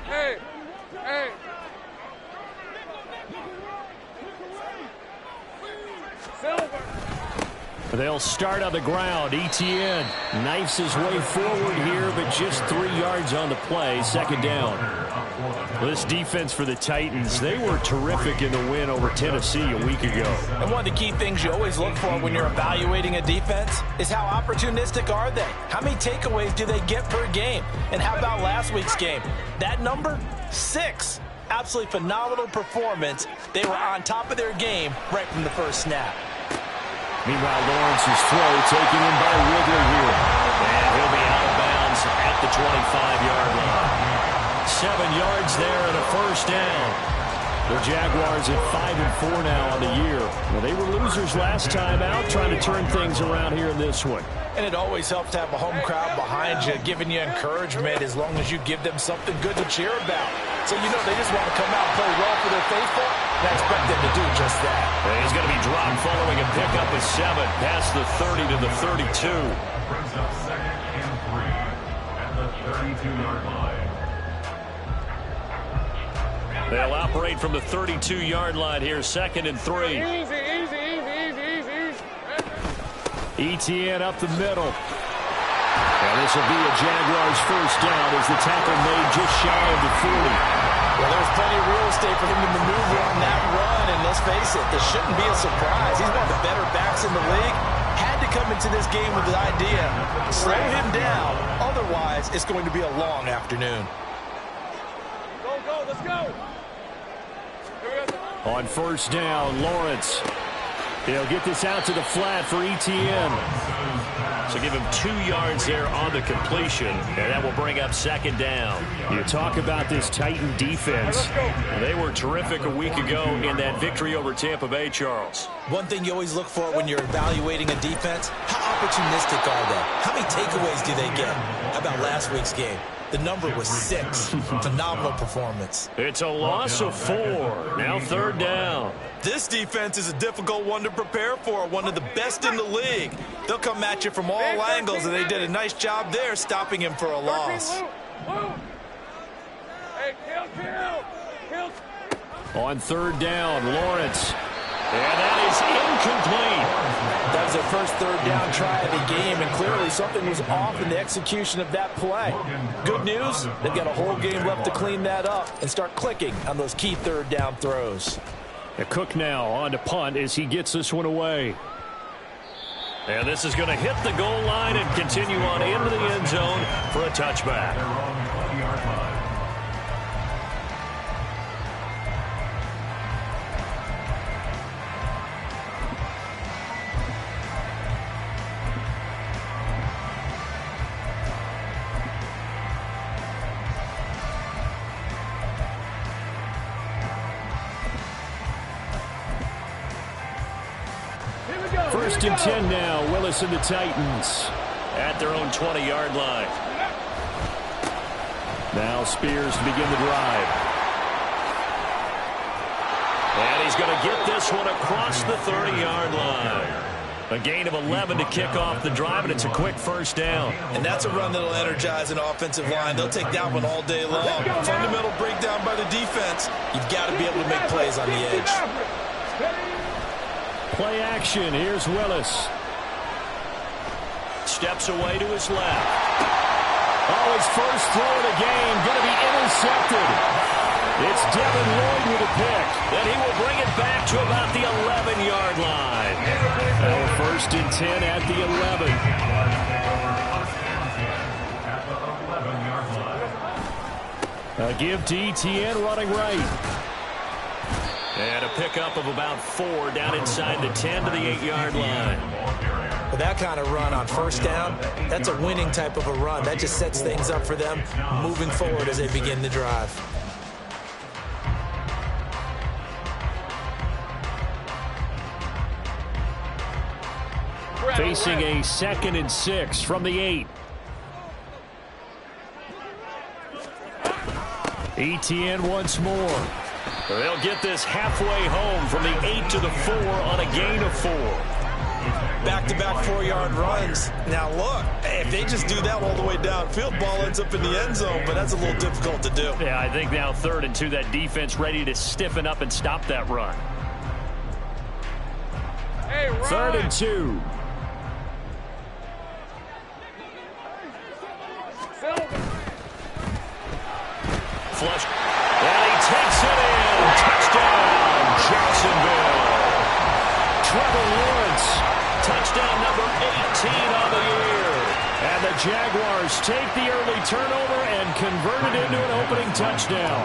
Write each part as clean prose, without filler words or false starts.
Hey. Silver. They'll start on the ground. Etienne knifes his way forward here, but just 3 yards on the play. Second down. This defense for the Titans, they were terrific in the win over Tennessee a week ago. And one of the key things you always look for when you're evaluating a defense is how opportunistic are they? How many takeaways do they get per game? And how about last week's game? That number, 6. Absolutely phenomenal performance. They were on top of their game right from the first snap. Meanwhile, Lawrence's throw taken in by Ridley here. And he'll be out of bounds at the 25-yard line. 7 yards there and a first down. The Jaguars at 5-4 now on the year. Well, they were losers last time out, trying to turn things around here in this one. And it always helps to have a home crowd behind you, giving you encouragement as long as you give them something good to cheer about. So you know they just want to come out and play well for their faithful, and I expect them to do just that. And he's going to be dropped following a pickup of 7 past the 30 to the 32. Brings up 2nd and 3 at the 32-yard line. They'll operate from the 32-yard line here, 2nd and 3. Easy. Etienne up the middle. And this will be a Jaguars first down as the tackle made just shy of the 40. Well, there's plenty of real estate for him to maneuver on that run, and let's face it, this shouldn't be a surprise. He's one of the better backs in the league. Had to come into this game with the idea, slow him down, otherwise it's going to be a long afternoon. Go, let's go. On first down, Lawrence. He'll get this out to the flat for Etienne. So give him 2 yards there on the completion, and that will bring up 2nd down. You talk about this Titan defense. They were terrific a week ago in that victory over Tampa Bay, Charles. One thing you always look for when you're evaluating a defense, how opportunistic are they? How many takeaways do they get? How about last week's game? The number was 6. Phenomenal performance. It's a loss of 4. Now 3rd down. This defense is a difficult one to prepare for, one of the best in the league. They'll come at you from all angles, and they did a nice job there stopping him for a loss. Hey, kill. On 3rd down, Lawrence. And that is incomplete. That was their first 3rd down try of the game, and clearly something was off in the execution of that play. Good news, they've got a whole game left to clean that up and start clicking on those key 3rd down throws. Cook now on to punt as he gets this one away. And this is going to hit the goal line and continue on into the end zone for a touchback. First and 10 now, Willis and the Titans at their own 20-yard line. Now Spears to begin the drive. And he's going to get this one across the 30-yard line. A gain of 11 to kick off the drive, and it's a quick first down. And that's a run that will energize an offensive line. They'll take that one all day long. Fundamental breakdown by the defense. You've got to be able to make plays on the edge. Play action. Here's Willis. Steps away to his left. Oh, his first throw of the game going to be intercepted. It's Devin Lloyd with a pick. Then he will bring it back to about the 11-yard line. Now first and 10 at the 11. A give to Etienne running right. And a pickup of about 4 down inside the 10 to the 8-yard line. With that kind of run on first down, that's a winning type of a run. That just sets things up for them moving forward as they begin the drive. Facing a 2nd and 6 from the 8. Etienne once more. They'll get this halfway home from the 8 to the 4 on a gain of 4. back-to-back 4-yard runs. Now, look, if they just do that all the way downfield, ball ends up in the end zone, but that's a little difficult to do. Yeah, I think now 3rd and 2, that defense ready to stiffen up and stop that run. Hey, 3rd and 2. Flush. And he takes it in. Touchdown, Jacksonville. Trevor Lawrence, touchdown number 18 on the year. And the Jaguars take the early turnover and convert it into an opening touchdown.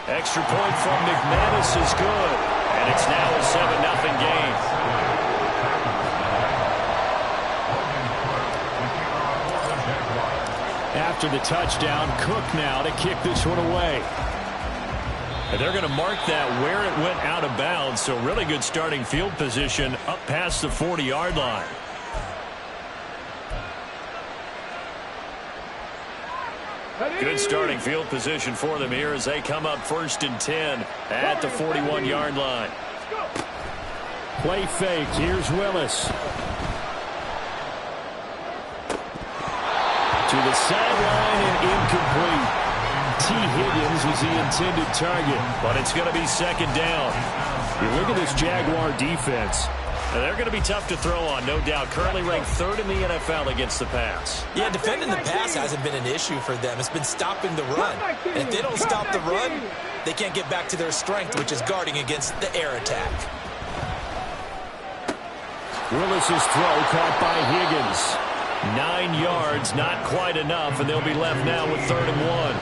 Extra point from McManus is good. And it's now a 7-0 game. After the touchdown, Cook now to kick this one away. And they're going to mark that where it went out of bounds, so really good starting field position up past the 40-yard line. Good starting field position for them here as they come up 1st and 10 at the 41-yard line. Play fake. Here's Willis. To the sideline and incomplete. T. Higgins was the intended target, but it's going to be 2nd down. You look at this Jaguar defense. And they're going to be tough to throw on, no doubt. Currently ranked 3rd in the NFL against the pass. Yeah, defending the pass hasn't been an issue for them. It's been stopping the run. And if they don't stop the run, they can't get back to their strength, which is guarding against the air attack. Willis's throw caught by Higgins. 9 yards, not quite enough, and they'll be left now with 3rd and 1.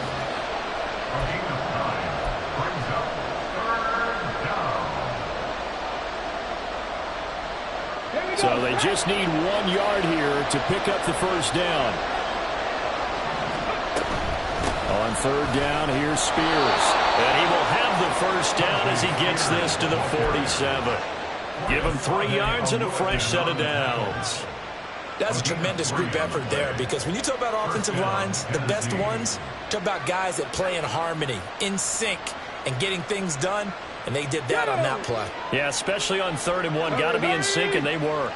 So they just need 1 yard here to pick up the 1st down. On 3rd down, here's Spears. And he will have the 1st down as he gets this to the 47. Give him 3 yards and a fresh set of downs. That's a tremendous group effort there, because when you talk about offensive lines, the best ones, talk about guys that play in harmony, in sync, and getting things done, and they did that on that play. Yeah, especially on 3rd and 1. Got to be in sync, and they were.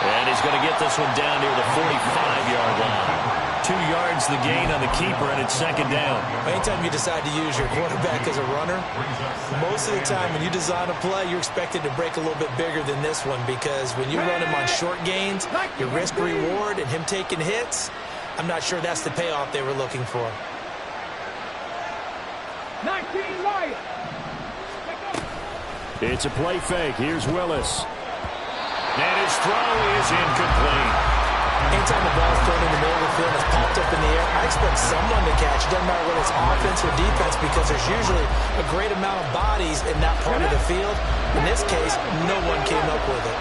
And he's going to get this one down near the 45-yard line. 2 yards the gain on the keeper, and it's 2nd down. Anytime you decide to use your quarterback as a runner, most of the time when you design a play, you're expected to break a little bit bigger than this one, because when you run him on short gains, your risk-reward and him taking hits, I'm not sure that's the payoff they were looking for. 19 right. It's a play fake. Here's Willis. And his throw is incomplete. Anytime the ball's thrown in the middle of the field and it's popped up in the air, I expect someone to catch. It doesn't matter whether it's offense or defense, because there's usually a great amount of bodies in that part of the field. In this case, no one came up with it.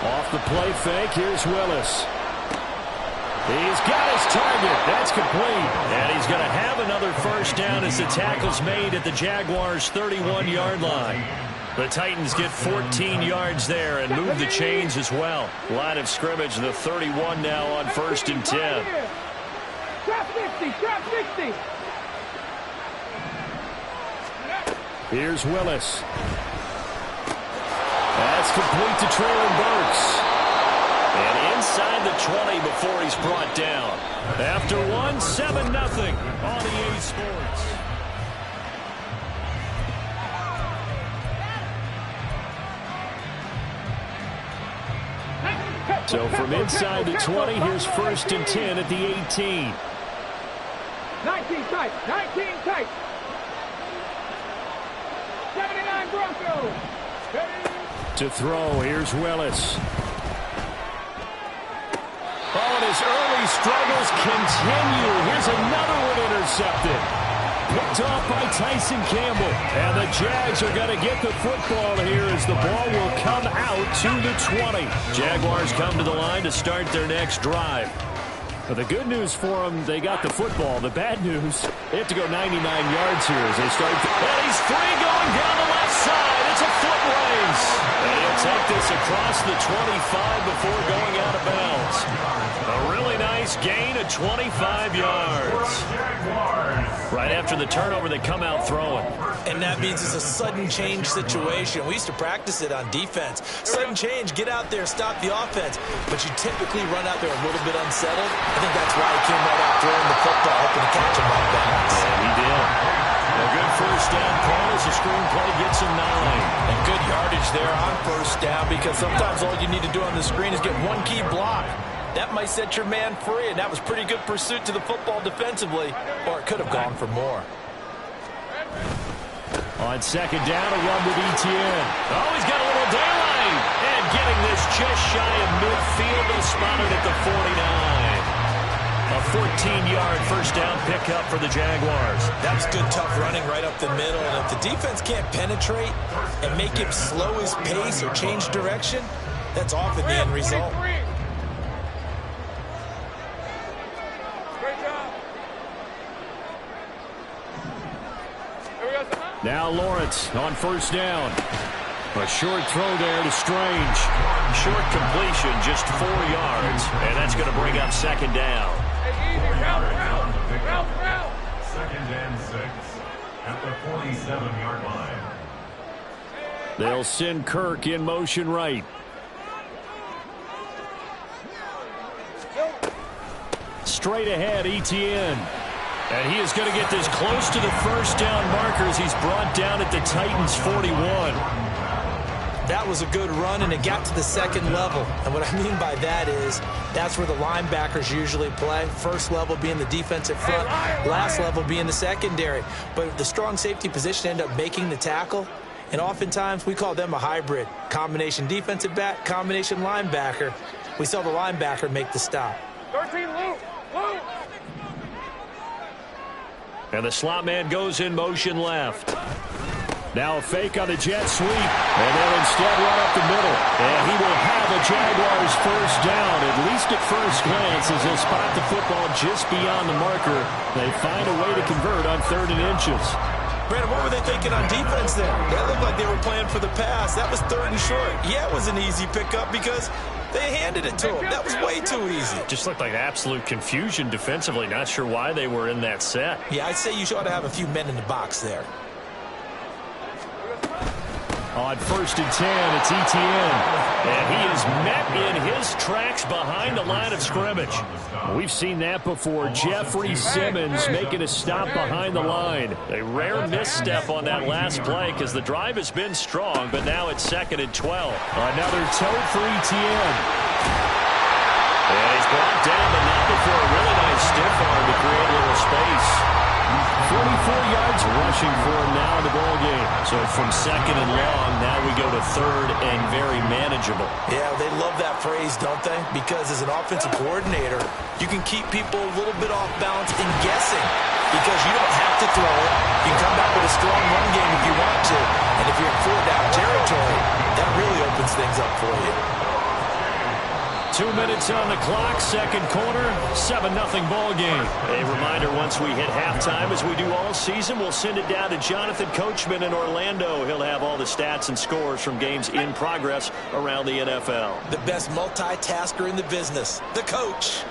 Off the play fake, here's Willis. He's got his target. That's complete. And he's going to have another 1st down as the tackle's made at the Jaguars' 31-yard line. The Titans get 14 yards there and move the chains as well. Line of scrimmage, the 31 now on 1st and 10. Trap 50, trap 60. Here's Willis. That's complete to Traylon Burks. And inside the 20 before he's brought down. After 7-0 on EA Sports. So from inside the 20, here's 1st and 10 at the 18. 19 tight, 19 tight. 79 Broncos. To throw, here's Willis. Oh, and his early struggles continue. Here's another one intercepted. Picked off by Tyson Campbell. And the Jags are going to get the football here as the ball will come out to the 20. Jaguars come to the line to start their next drive. But the good news for them, they got the football. The bad news, they have to go 99 yards here as they start. And he's free going down the left side. It's a foot race. And he'll take this across the 25 before going out of bounds. A really nice gain of 25 yards. Right after the turnover, they come out throwing. And that means it's a sudden change situation. We used to practice it on defense. Sudden change, get out there, stop the offense. But you typically run out there a little bit unsettled. I think that's why he came right out throwing the football, hoping to catch him on balance. And he did. A good first down call as the screenplay gets him 9. And good yardage there on first down, because sometimes all you need to do on the screen is get one key block. That might set your man free, and that was pretty good pursuit to the football defensively, or it could have gone for more. On second down, a run with Etienne. Oh, he's got a little daylight. And getting this just shy of midfield, and spotted at the 49. A 14-yard first down pickup for the Jaguars. That was good, tough running right up the middle. And if the defense can't penetrate and make him slow his pace or change direction, that's often the end result. Now Lawrence on first down. A short throw there to Strange. Short completion, just 4 yards. And that's going to bring up second down. Second and 6 at the 47-yard line. They'll send Kirk in motion right. Straight ahead, Etienne. And he is going to get this close to the first down markers. He's brought down at the Titans' 41. That was a good run, and it got to the second level. And what I mean by that is that's where the linebackers usually play. First level being the defensive front, last level being the secondary. But the strong safety position ended up making the tackle, and oftentimes we call them a hybrid. Combination defensive back, combination linebacker. We saw the linebacker make the stop. 13, Luke. And the slot man goes in motion left. Now a fake on the jet sweep. And they'll instead run up the middle. And he will have a Jaguars first down, at least at first glance, as they'll spot the football just beyond the marker. They find a way to convert on 3rd and inches. Brandon, what were they thinking on defense there? They looked like they were playing for the pass. That was 3rd and short. Yeah, it was an easy pickup because they handed it to him. That was way too easy. Just looked like absolute confusion defensively. Not sure why they were in that set. Yeah, I'd say you ought to have a few men in the box there. On 1st and 10, it's Etienne. And he is met in his tracks behind the line of scrimmage. We've seen that before. Jeffrey Simmons making a stop behind the line. A rare misstep on that last play because the drive has been strong, but now it's 2nd and 12. Another toe for Etienne. And he's brought down, but not before a really nice stiff arm to create a little space. 44 yards rushing for him now in the ball game. So from 2nd and long, now we go to 3rd and very manageable. Yeah, they love that phrase, don't they? Because as an offensive coordinator, you can keep people a little bit off balance and guessing because you don't have to throw it. You can come back with a strong run game if you want to. And if you're in 4-down territory, that really opens things up for you. 2 minutes on the clock, second quarter, 7-0 ball game. A reminder, once we hit halftime, as we do all season, we'll send it down to Jonathan Coachman in Orlando. He'll have all the stats and scores from games in progress around the NFL. The best multitasker in the business, the coach.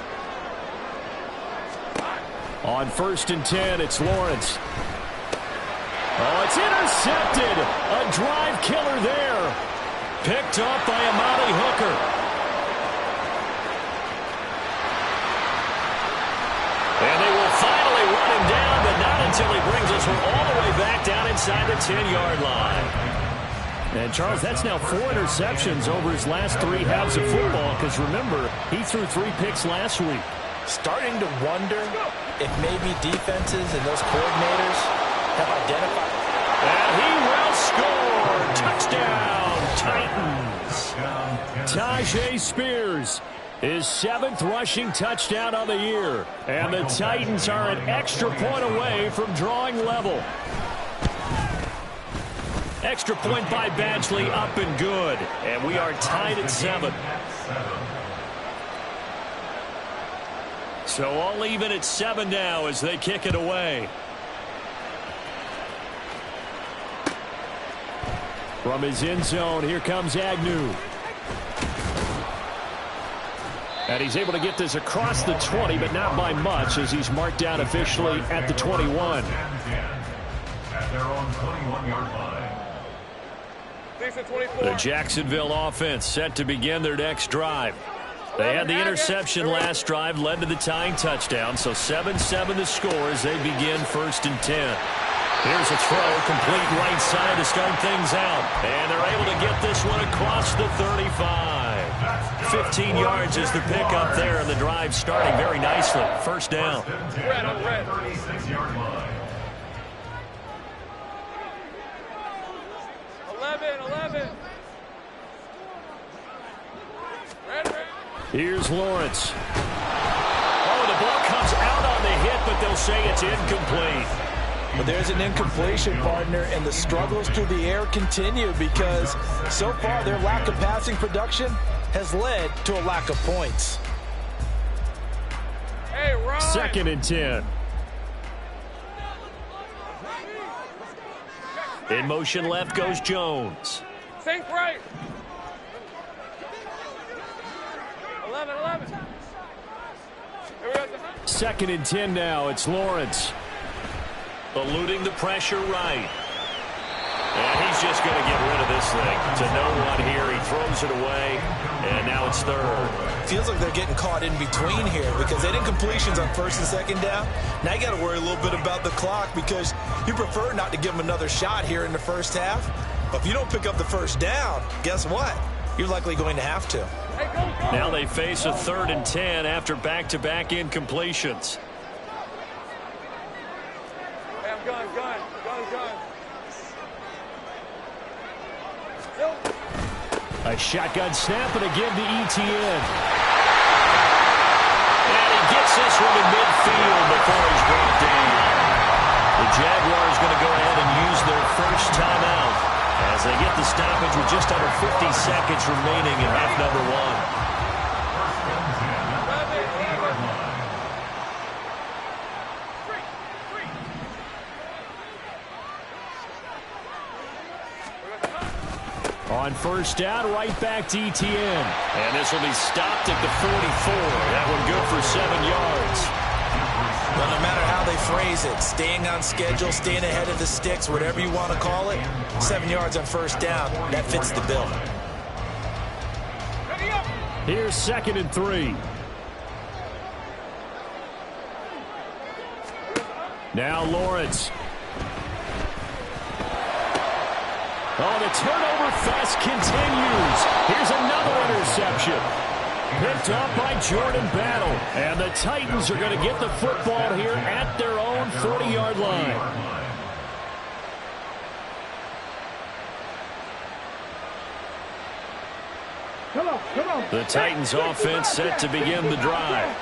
On 1st and 10, it's Lawrence. Oh, it's intercepted. A drive killer there. Picked up by Amani Hooker. And they will finally run him down, but not until he brings us all the way back down inside the 10-yard line. And, Charles, that's now 4 interceptions over his last 3 halves of football because, remember, he threw 3 picks last week. Starting to wonder if maybe defenses and those coordinators have identified. And he will score. Touchdown, Titans. Tyjae Spears. His 7th rushing touchdown of the year. And the Titans are an extra point away from drawing level. Extra point by Badgley, up and good. And we are tied at 7. So all even at 7 now as they kick it away. From his end zone, here comes Agnew. And he's able to get this across the 20, but not by much as he's marked down officially at the 21. At their own 21-yard line. The Jacksonville offense set to begin their next drive. They had the interception last drive, led to the tying touchdown, so 7-7 the score as they begin 1st and 10. Here's a throw, complete right side to start things out. And they're able to get this one across the 35. 15 yards is the pickup there, and the drive starting very nicely. 1st down. Red on red. 36-yard line. 11. Red. Here's Lawrence. Oh, the ball comes out on the hit, but they'll say it's incomplete. But there's an incompletion, partner, and the struggles through the air continue because so far their lack of passing production has led to a lack of points. Hey, Ron. 2nd and 10. In motion left goes Jones. Think right. 11. Here we go. 2nd and 10 now. It's Lawrence. Eluding the pressure right. And he's just going to get rid of this thing. To no one here. He throws it away. And now it's 3rd. Feels like they're getting caught in between here because they did completions on 1st and 2nd down. Now you got to worry a little bit about the clock because you prefer not to give them another shot here in the 1st half. But if you don't pick up the 1st down, guess what? You're likely going to have to. Hey, go. Now they face a 3rd and 10 after back-to-back incompletions. Hey, I'm gun. A shotgun snap and again to ETN. And he gets this one in midfield before he's brought down. The Jaguars going to go ahead and use their 1st timeout as they get the stoppage with just under 50 seconds remaining in half number 1. On 1st down, right back to ETN. And this will be stopped at the 44. That one good for 7 yards. Well, no matter how they phrase it, staying on schedule, staying ahead of the sticks, whatever you want to call it, 7 yards on 1st down, that fits the bill. Here's 2nd and 3. Now Lawrence. Oh, the turnover fest continues. Here's another interception. Picked up by Jordan Battle. And the Titans are going to get the football here at their own 40-yard line. Come on. The Titans offense set to begin the drive.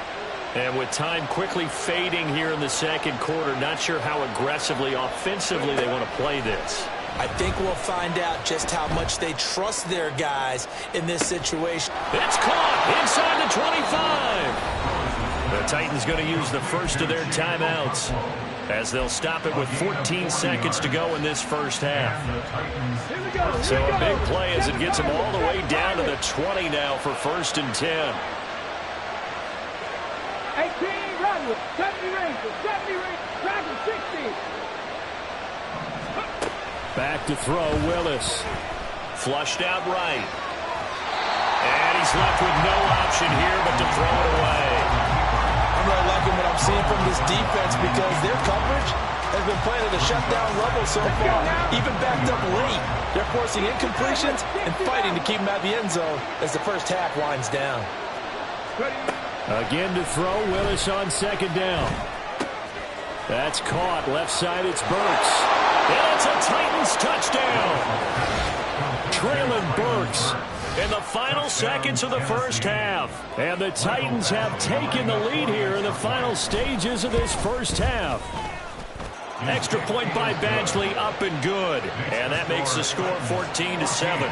And with time quickly fading here in the 2nd quarter, not sure how aggressively, offensively they want to play this. I think we'll find out just how much they trust their guys in this situation. It's caught inside the 25. The Titans going to use the 1st of their timeouts as they'll stop it with 14 seconds to go in this 1st half. So a big play as it gets them all the way down to the 20 now for 1st and 10. 18, Rodwood, 70 Rangers, Dragon 60. Back to throw, Willis. Flushed out right. And he's left with no option here but to throw it away. I'm really liking what I'm seeing from this defense because their coverage has been playing at a shutdown level so far, even backed up late. They're forcing incompletions and fighting to keep them out of the end zone as the 1st half winds down. Again to throw, Willis on 2nd down. That's caught. Left side, it's Burks. And it's a Titans touchdown. Traylon Burks in the final seconds of the 1st half. And the Titans have taken the lead here in the final stages of this 1st half. Extra point by Badgley, up and good. And that makes the score 14-7.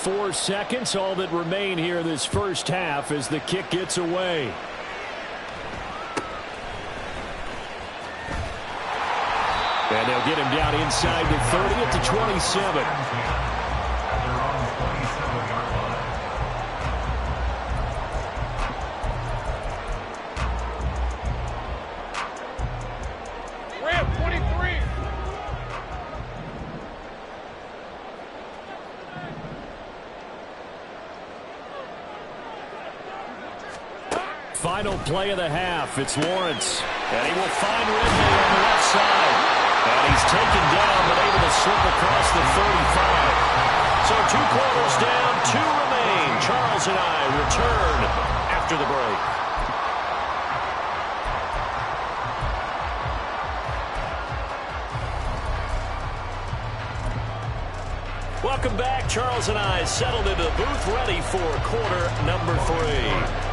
4 seconds, all that remain here this first half as the kick gets away. And they'll get him down inside the 30 at the 27. Red 23. Final play of the half. It's Lawrence. And he will find Ridley on the left side. And he's taken down, but able to slip across the 35. So 2 quarters down, 2 remain. Charles and I return after the break. Welcome back. Charles and I settled into the booth, ready for quarter number 3.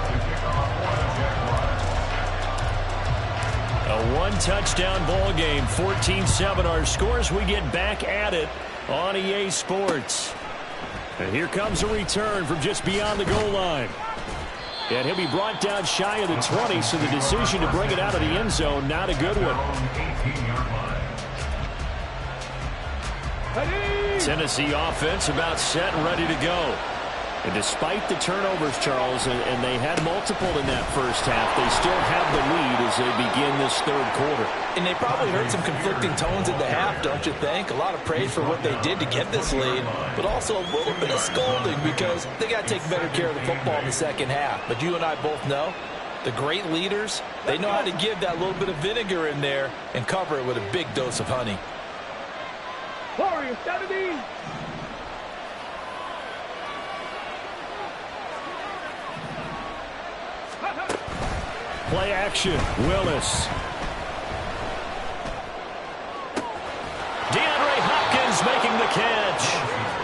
A 1-touchdown ball game, 14-7 our scores. We get back at it on EA Sports. And here comes a return from just beyond the goal line. And he'll be brought down shy of the 20, so the decision to bring it out of the end zone, not a good one. Tennessee offense about set and ready to go. And despite the turnovers, Charles, and they had multiple in that first half, they still have the lead as they begin this third quarter. And they probably heard some conflicting tones at the half, don't you think? A lot of praise for what they did to get this lead, but also a little bit of scolding because they got to take better care of the football in the second half. But you and I both know the great leaders, they know how to give that little bit of vinegar in there and cover it with a big dose of honey. Warriors 70. Play action, Willis. DeAndre Hopkins making the catch.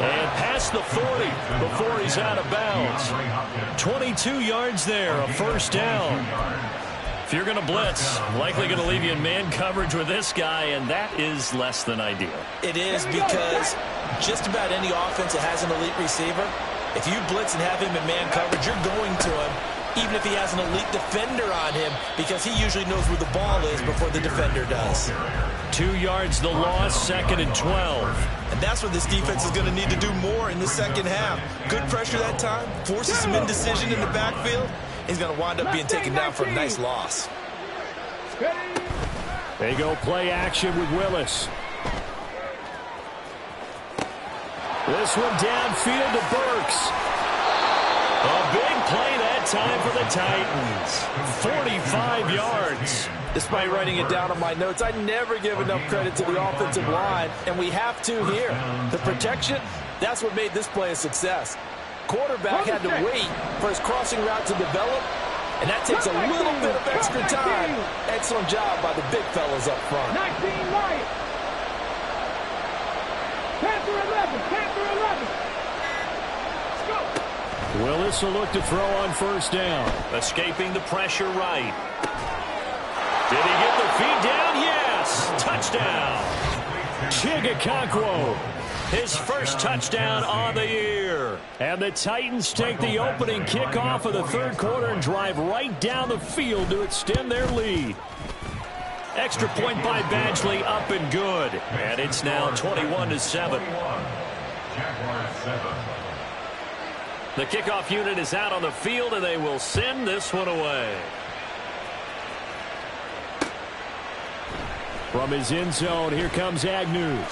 And past the 40 before he's out of bounds. 22 yards there, a first down. If you're going to blitz, likely going to leave you in man coverage with this guy, and that is less than ideal. It is, because just about any offense that has an elite receiver, if you blitz and have him in man coverage, you're going to him, even if he has an elite defender on him, because he usually knows where the ball is before the defender does. 2 yards the loss, 2nd and 12. And that's what this defense is going to need to do more in the second half. Good pressure that time, forces some indecision in the backfield. He's going to wind up being taken down for a nice loss. They go play action with Willis. This one downfield to Burks. A big play that time for the Titans. 45 yards. Despite writing it down on my notes, I never give enough credit to the offensive line, and we have to here. The protection, that's what made this play a success. Quarterback had to wait for his crossing route to develop, and that takes a little bit of extra time. Excellent job by the big fellas up front. 19 Lions. Panther 11. Panther 11. Let's go. Willis will look to throw on first down. Escaping the pressure right. Did he get the feet down? Yes. Touchdown. Chigakonkwo. His first touchdown on the year. And the Titans take the opening kickoff of the third quarter and drive right down the field to extend their lead. Extra point by Badgley, up and good. And it's now 21-7. The kickoff unit is out on the field, and they will send this one away. From his end zone, here comes Agnew.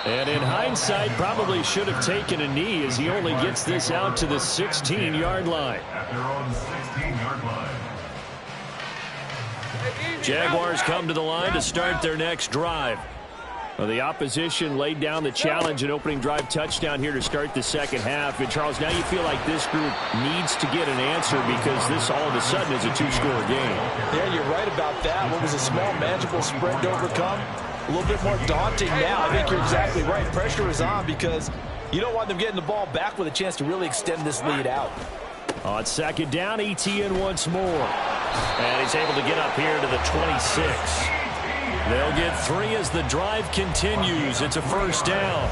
And in hindsight, probably should have taken a knee as he only gets this out to the 16-yard line. At their own 16-yard line. Jaguars come to the line to start their next drive. Well, the opposition laid down the challenge and opening drive touchdown here to start the second half. And, Charles, now you feel like this group needs to get an answer because this all of a sudden is a two-score game. Yeah, you're right about that. What was a small, manageable spread to overcome? A little bit more daunting now. I think you're exactly right. Pressure is on because you don't want them getting the ball back with a chance to really extend this lead out. On second down, Etienne once more. And he's able to get up here to the 26. They'll get 3 as the drive continues. It's a first down.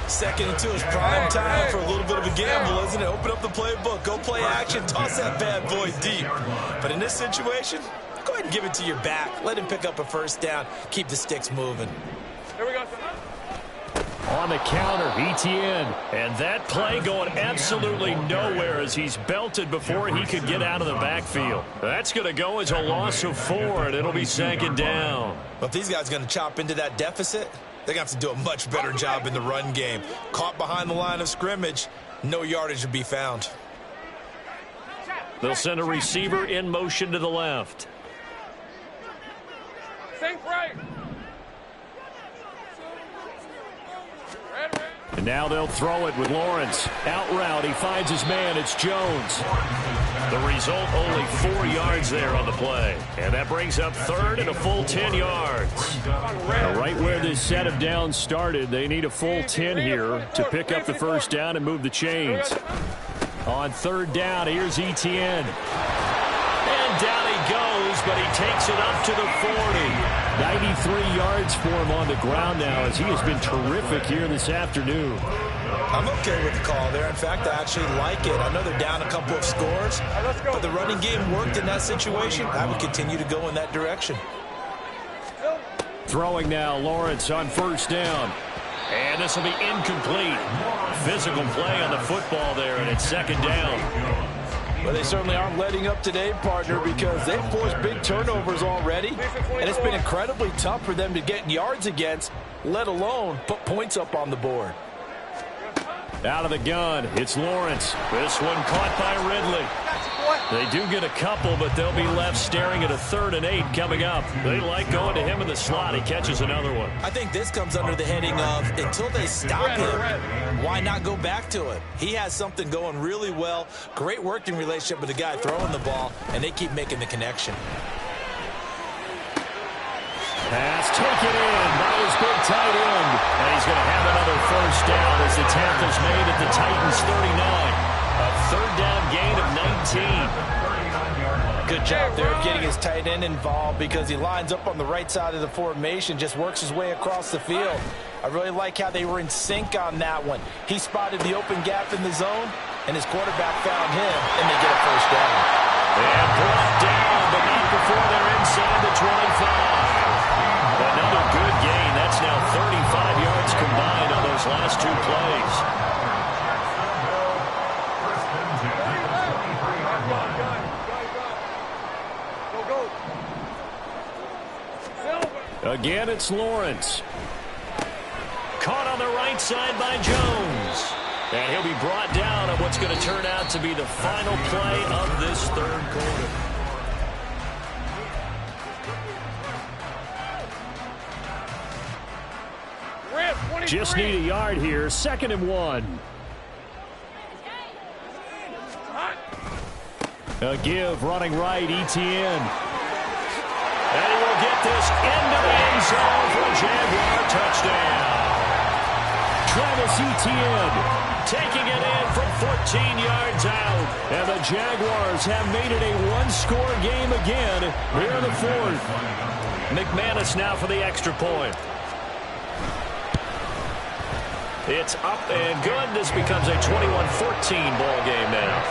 Second and 2 is prime time for a little bit of a gamble, isn't it? Open up the playbook, go play action, toss that bad boy deep. But in this situation, go ahead and give it to your back. Let him pick up a first down. Keep the sticks moving. Here we go. On the counter, Etienne. And that play going absolutely nowhere as he's belted before he could get out of the backfield. That's going to go as a loss of 4, and it'll be second down. But if these guys are going to chop into that deficit, they're going to have to do a much better job in the run game. Caught behind the line of scrimmage, no yardage to be found. They'll send a receiver in motion to the left. Sink right. And now they'll throw it with Lawrence. Out route, he finds his man. It's Jones. The result, only 4 yards there on the play. And that brings up third and a full 10 yards. Now, right where this set of downs started, they need a full 10 here to pick up the first down and move the chains. On third down, here's Etienne. And down he goes, but he takes it up to the 40. 93 yards for him on the ground now as he has been terrific here this afternoon. I'm okay with the call there. In fact, I actually like it. I know they're down a couple of scores, but the running game worked in that situation. I would continue to go in that direction. Throwing now, Lawrence on first down. And this will be incomplete. Physical play on the football there, and it's second down. Well, they certainly aren't letting up today, partner, because they've forced big turnovers already, and it's been incredibly tough for them to get yards against, let alone put points up on the board. Out of the gun, it's Lawrence. This one caught by Ridley. They do get a couple, but they'll be left staring at a 3rd and 8 coming up. They like going to him in the slot. He catches another one. I think this comes under the heading of until they stop him, why not go back to it? He has something going really well. Great working relationship with the guy throwing the ball, and they keep making the connection. Pass taken in by his big tight end. And he's going to have another first down as the tackle's made at the Titans' 39. A third down gain of 19. Good job there of getting his tight end involved because he lines up on the right side of the formation, just works his way across the field. I really like how they were in sync on that one. He spotted the open gap in the zone, and his quarterback found him, and they get a first down. And brought down, but not before they're inside the 25. Another good gain. That's now 35 yards combined on those last 2 plays. Again, it's Lawrence. Caught on the right side by Jones. And he'll be brought down on what's going to turn out to be the final play of this third quarter. Just need a yard here. 2nd and 1. A give running right, Etienne. And he will get this into the end zone for a Jaguar touchdown. Travis Etienne taking it in from 14 yards out. And the Jaguars have made it a one-score game again here in the 4th. McManus now for the extra point. It's up and good. This becomes a 21-14 ball game now.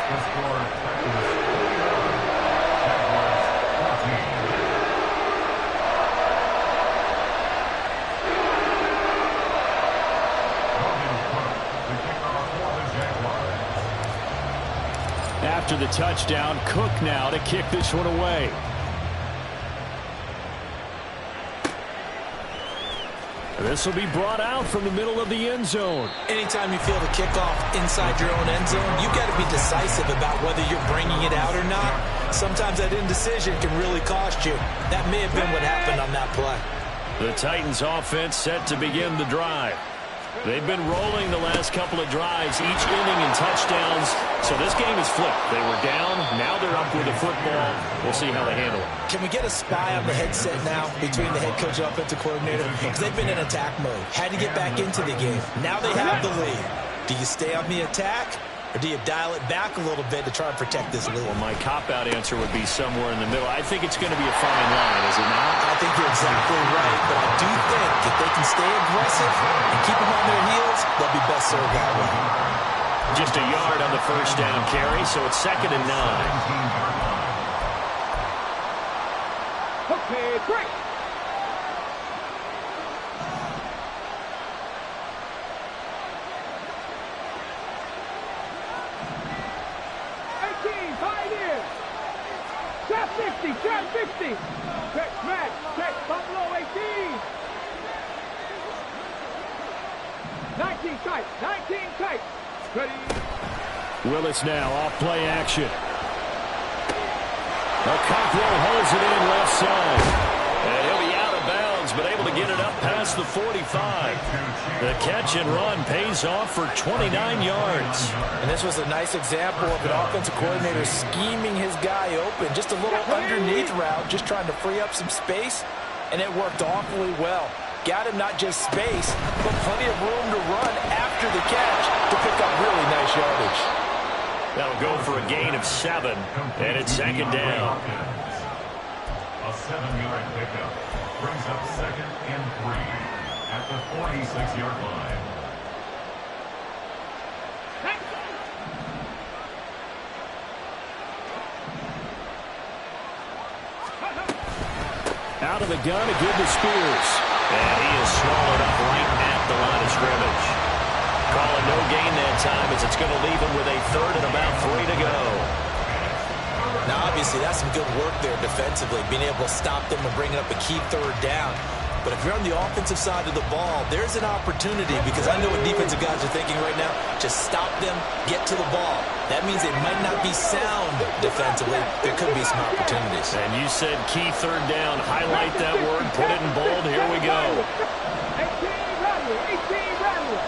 After the touchdown, Cook now to kick this one away. This will be brought out from the middle of the end zone. Anytime you feel the kickoff inside your own end zone, you've got to be decisive about whether you're bringing it out or not. Sometimes that indecision can really cost you. That may have been what happened on that play. The Titans offense set to begin the drive. They've been rolling the last couple of drives, each inning in touchdowns. So this game is flipped. They were down. Now they're up with the football. We'll see how they handle it. Can we get a spy on the headset now between the head coach and offensive coordinator? Because they've been in attack mode. Had to get back into the game. Now they have the lead. Do you stay on the attack, Or do you dial it back a little bit to try and protect this lead? Well, my cop-out answer would be somewhere in the middle. I think it's going to be a fine line, is it not? I think you're exactly right, but I do think if they can stay aggressive and keep them on their heels, they'll be best served that way. Just a yard on the first down carry, so it's 2nd and 9. Okay, break. Trap 60, trap 60. Check, Matt, check, Buffalo 18. 19 tight, 19 tight. Ready. Willis now off play action. Cockrell holds it in left side. And he'll be out of bounds, but able to get it up past the 45. The catch and run pays off for 29 yards. And this was a nice example of an offensive coordinator scheming his guy open. Just a little underneath route, just trying to free up some space, and it worked awfully well. Got him not just space, but plenty of room to run after the catch to pick up really nice yardage. That'll go for a gain of 7, and it's 2nd down. A 7-yard pickup brings up 2nd and 3 at the 46-yard line. Out of the gun to give to Spears. And he is swallowed up right at the line of scrimmage. Calling no gain that time as it's going to leave him with a 3rd and about 3 to go. Now, obviously, that's some good work there defensively, being able to stop them and bringing up a key 3rd down. But if you're on the offensive side of the ball, there's an opportunity, because I know what defensive guys are thinking right now. Just stop them, get to the ball. That means they might not be sound defensively. There could be some opportunities. And you said key 3rd down. Highlight that word, put it in bold. Here we go. 18 Rattler, 18 Rattler.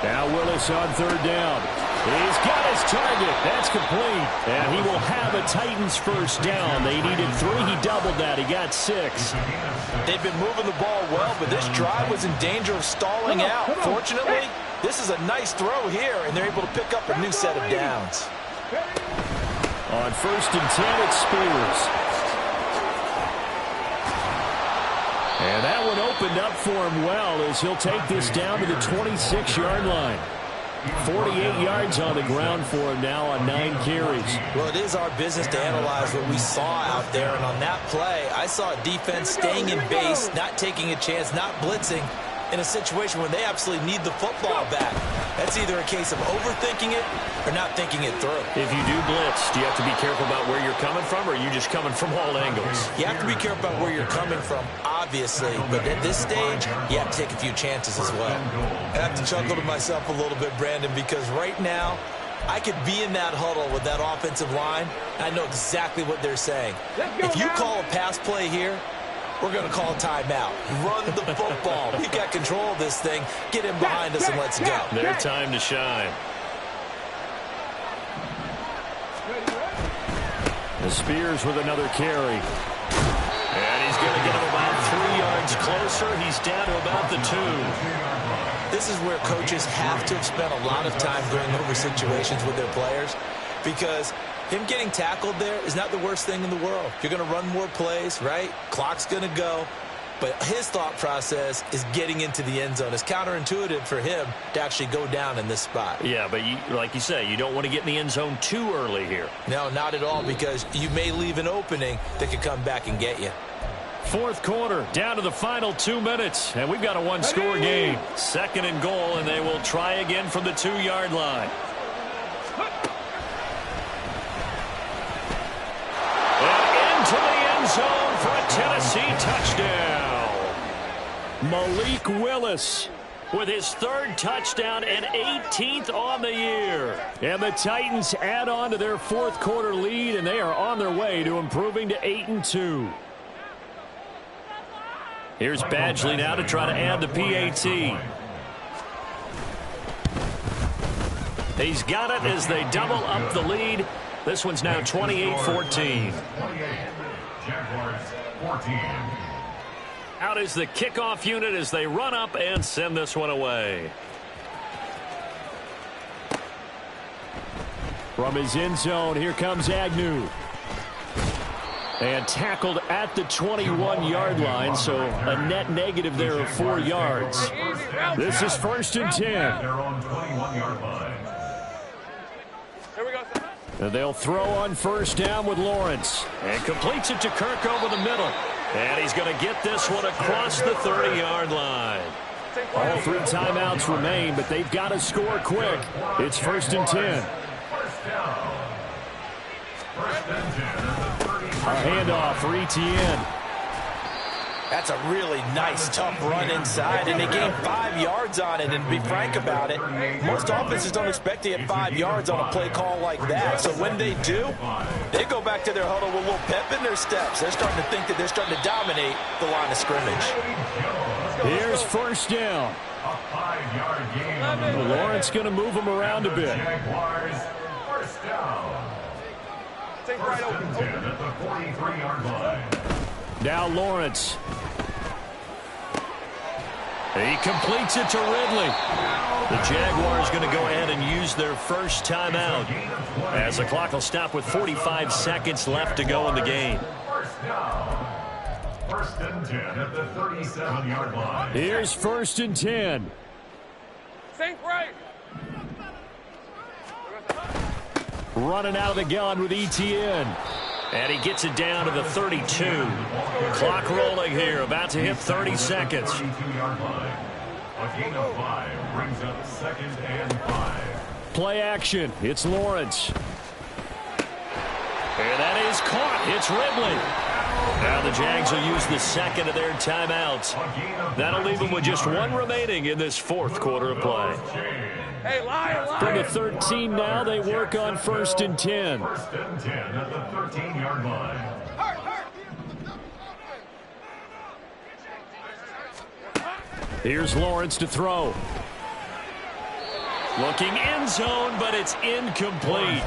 Now Willis on 3rd down. He's got his target. That's complete. And he will have a Titans first down. They needed 3. He doubled that. He got 6. They've been moving the ball well, but this drive was in danger of stalling out. Fortunately, this is a nice throw here, and they're able to pick up a new set of downs. On 1st and 10, it's Spears. And that one opened up for him well as he'll take this down to the 26-yard line. 48 yards on the ground for him now on 9 carries. Well, it is our business to analyze what we saw out there, and on that play, I saw a defense staying in base, not taking a chance, not blitzing, in a situation where they absolutely need the football back. That's either a case of overthinking it or not thinking it through. If you do blitz, do you have to be careful about where you're coming from, or are you just coming from all angles? You have to be careful about where you're coming from, obviously, but at this stage, you have to take a few chances as well. I have to chuckle to myself a little bit, Brandon, because right now, I could be in that huddle with that offensive line, and I know exactly what they're saying. If you call a pass play here, we're going to call timeout. Run the football. We got control of this thing. Get him behind us and let's go. Their time to shine. The Spears with another carry. And he's going to get him about 3 yards closer. He's down to about the 2. This is where coaches have to have spent a lot of time going over situations with their players, because him getting tackled there is not the worst thing in the world. You're going to run more plays, right? Clock's going to go. But his thought process is getting into the end zone. It's counterintuitive for him to actually go down in this spot. Yeah, but like you say, you don't want to get in the end zone too early here. No, not at all, because you may leave an opening that could come back and get you. 4th quarter, down to the final 2 minutes, and we've got a 1-score game. 2nd and goal, and they will try again from the 2-yard line. And into the end zone for a Tennessee touchdown. Malik Willis with his 3rd touchdown and 18th on the year. And the Titans add on to their 4th quarter lead, and they are on their way to improving to 8-2. Here's Badgley now to try to add the PAT. He's got it as they double up the lead. This one's now 28-14. Jaguars 14. Out is the kickoff unit as they run up and send this one away. From his end zone, here comes Agnew. And tackled at the 21-yard line, so a net negative there of 4 yards. This is 1st and 10. Their own 21-yard line. Here we go, sir. And they'll throw on 1st down with Lawrence. And completes it to Kirk over the middle. And he's going to get this one across the 30-yard line. All 3 timeouts remain, but they've got to score quick. It's 1st and 10. First down. 1st and 10 at the 30. A handoff for Etienne. That's a really nice, tough run inside, and they gained 5 yards on it. And to be frank about it, most offenses don't expect to get 5 yards on a play call like that. So when they do, they go back to their huddle with a little pep in their steps. They're starting to think that they're starting to dominate the line of scrimmage. Here's 1st down. A 5-yard gain. Lawrence going to move him around a bit. Jaguars, 1st down. Take right 1st and 10 at the 43-yard line. Now Lawrence. He completes it to Ridley. The Jaguars going to go ahead and use their first timeout as the clock will stop with 45 seconds left to go in the game. 1st down. 1st and 10 at the 37-yard line. Here's 1st and 10. Think right. Running out of the gun with Etienne. And he gets it down to the 32. Clock rolling here, about to hit 30 seconds. 32-yard line. A gain of 5 brings up 2nd and 5. Play action. It's Lawrence. And that is caught. It's Ridley. Now the Jags will use the 2nd of their timeouts. That'll leave them with just 1 remaining in this 4th quarter of play. Hey, lion. From the 13 now, they work on 1st and 10. 1st and 10 at the 13-yard line. Here's Lawrence to throw. Looking end zone, but it's incomplete.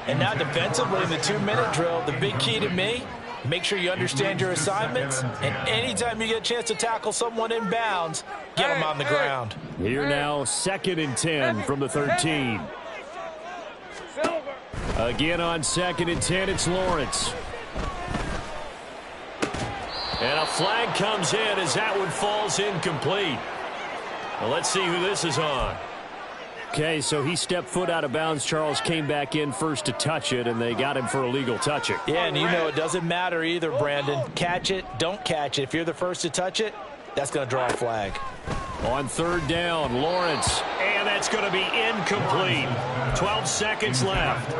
And now defensively in the 2-minute drill, the big key to me, make sure you understand your assignments, and anytime you get a chance to tackle someone in bounds, get them on the ground. Here now, 2nd and 10 from the 13. Silver. Again on 2nd and 10, it's Lawrence. And a flag comes in as that one falls incomplete. Well, let's see who this is on. Okay, so he stepped foot out of bounds. Charles came back in first to touch it, and they got him for illegal touching. Yeah, and you know it doesn't matter either, Brandon. Catch it, don't catch it. If you're the first to touch it, that's going to draw a flag. On 3rd down, Lawrence. And that's going to be incomplete. 12 seconds left.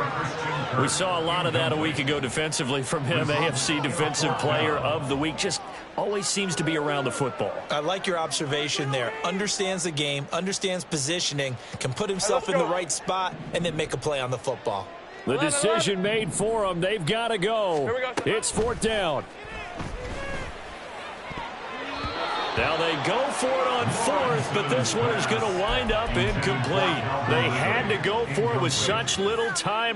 We saw a lot of that a week ago defensively from him. AFC Defensive Player of the Week. Just always seems to be around the football. I like your observation there. Understands the game, understands positioning, can put himself in the right spot, and then make a play on the football. The decision made for them. They've got to go. It's 4th down. Now they go for it on 4th, but this one is going to wind up incomplete. They had to go for it with such little time